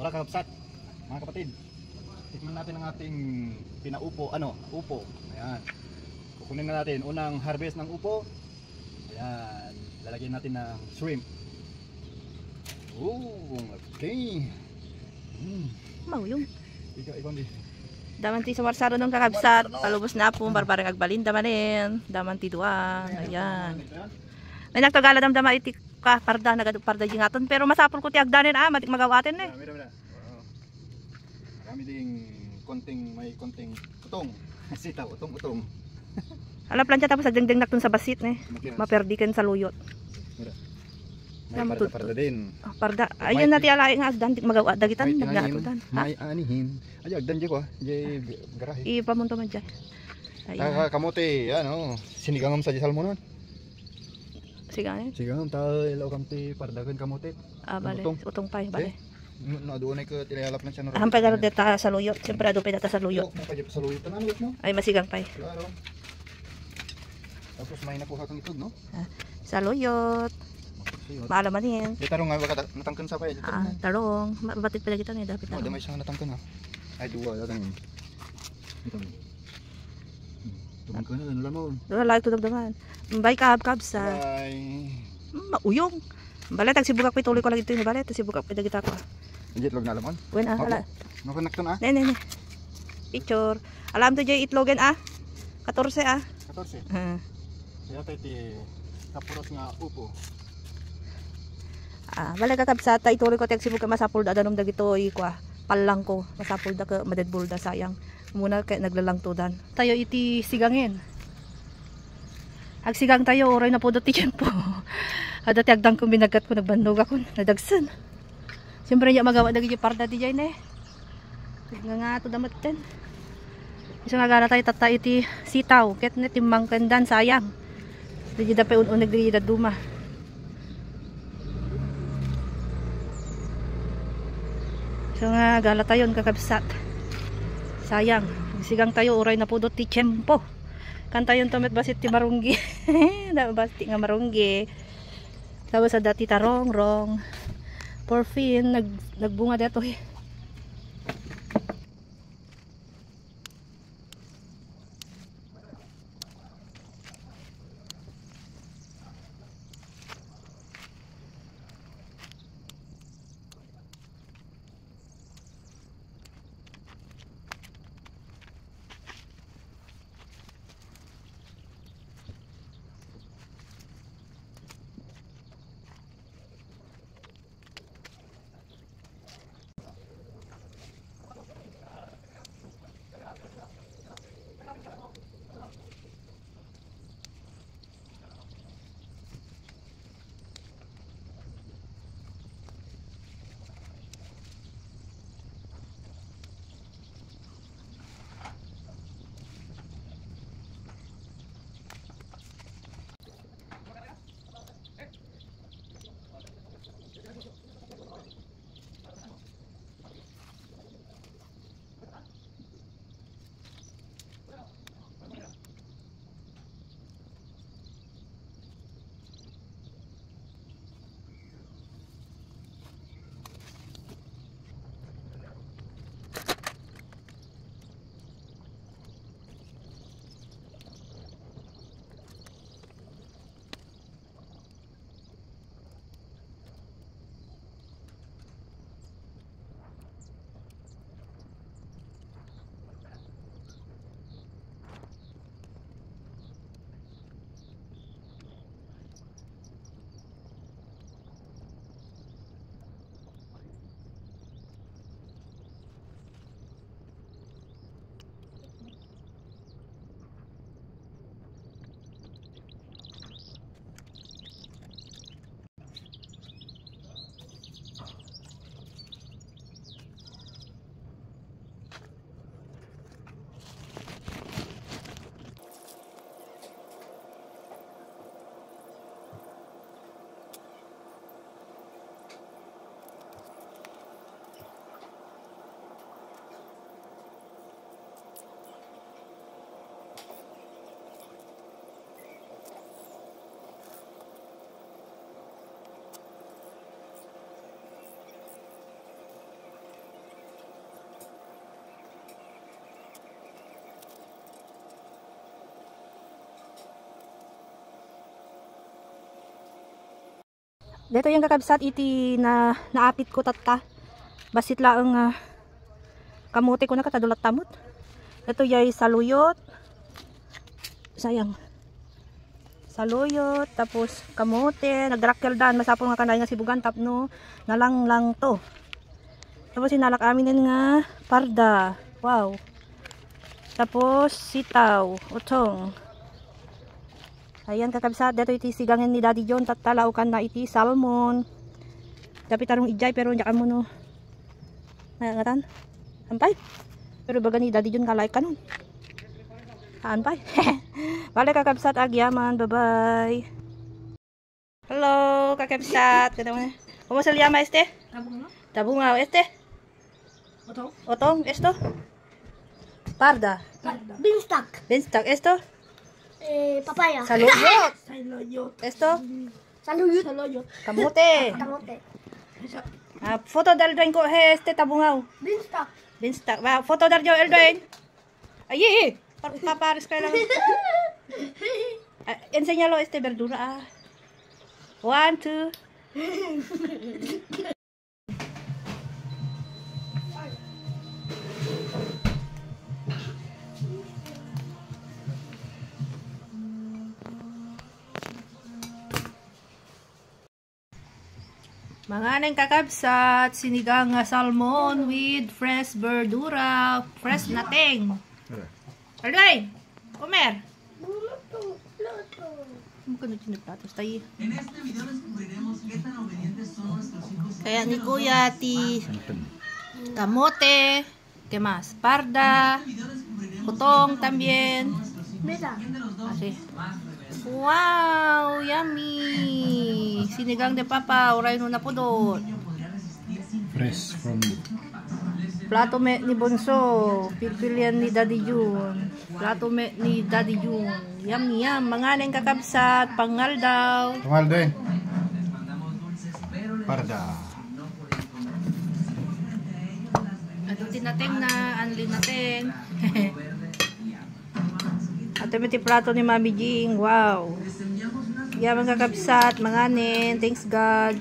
Tara kakabsat, mga kapatid. Tikman natin ang ating pinaupo, upo. Ayan. Kukunin na natin unang harvest ng upo. Ayan, lalagyan natin ng shrimp. Oh, okay. Mauyong. Ikaw di. Daman ti sa marsaro nung kakabsat. Palubos na po, barbarang agbalinda manin. Daman ti duwang. Ayan. May nagtagala damdama iti ka parda parda jingaton pero masapol ko ti agdanen matik magawaten eh. Mira. Marami ding may konting utong. Sitaw, utong. Ala plancha tapos agdengdeng nakton sa basit ne. Maperdiken sa luyot. Mira. May parda din. Parda. Ayun na ti alay nga agdan dik magawa dagitan nagatudan. May anihin. Ay agdan di ko jay garahe. Ipamunto man jay. Ayun. Kamote, sinigangam sa salmonon. Sigangam ta ilaw kam ti pardagan kamote. Bale. Utong pay bale. No doon ay ko tilayalap na siya no. Hampay garo deta sa luyot. Siyempre ado pa deta sa luyot. Sa luyot na no. Ay masigang pay. Claro. Tapos may nakuha kang itog no? Sa luyot. Maalaman yan. Di tarong nga baka natangkan sa pay. Tarong. Mabatit pala kita ni dapat tarong. Damay siyang natangkan ha. Ay duwa datang. Ito. Tumangkan na lamon. Dala like to daman. Bye kab sa. Bye. Mauyong. Bale tag sibugak pituloy ko lagi ito ni bale tag sibugak pida kita ko. Itlog na lamon. Wen hala. Makanakton Ne. Picture. Alam to jay itlogen 14 14. Kaya tayo ti kapuros nga upo. Bale kakabsat ituloy ko tag sibugak masapul da danom dagitoy kwa. Palang ko masapul da ka madedbol da sayang. Muna kay naglalang tudan. Tayo iti sigangin. Agsigang tayo oray na po dati po. Dati agdang ko binagat ko nagbandog ako nadagsan. Siyempre niya magawa dagi parda di jay ne. Nga to damat ten. Isa nga gana tayo tata iti sitaw ket ne timbang kendan sayang. Di dapat ununeg di duma. So nga gala tayon kakabsat. Sayang, sigang tayo oray na po dati tiyempo. Kanta yung tomet basit ti marunggi. Basti nga marunggi. Tapos sa dati tarong. Porfin nagbunga dito eh. Dito yung kakabsat iti na naapit ko tata. Basit lang kamuti ko na katadulat tamot. Ito yung saluyot. Sayang. Saluyot, tapos kamote, nagdrakkel dan, masapol nga kanay nga sibugan, tapno, nalang lang to. Tapos sinalak amin din nga parda. Wow. Tapos sitaw, utong. Ayan kakabsat, dito iti sigangin ni Daddy John, tatalaw kan na iti salmon. Dapat tarong ijay, pero nyakan mo no. Nangatan? Ampay? Pero baga ni Daddy John kalay ka nun. Ampay? Balik kakabsat, agyaman, bye-bye. Hello kakabsat. ¿Cómo se le llama este? Tabunga. Tabunga, este? Otong. Otong, esto? Parda. Beanstalk. Beanstalk, esto? Papaya. Saluyot. Saluyot. Esto? Saluyot. Saluyot. Kamote. Kamote. Foto del dueño ko este tabungaw. Beanstalk. Beanstalk. Foto del el dueño. Ay, papares ka lang. Enséñalo este verdura. 1, 2. Mga nang kakabsat, sinigang nga salmon with fresh verdura, fresh nating. Alright, comer. ¿Cómo que no tiene platos? Está ahí. Kaya ni Kuya, ti kamote, ¿qué más? Parda, utong también. Mira. Así. Wow, yummy. Sinigang de papa, oray no na po doon. Fresh from Plato me ni Bonso, pilpilian ni Daddy Jun. Plato me ni Daddy Jun. Yummy yum, mga neng kakabsat, pangal daw. Tungal din. Parda. Ito tinateng na, anli nateng. At ito plato ni Mami Jing, wow. Yeah, mga kakabsat, mga nen, thanks God.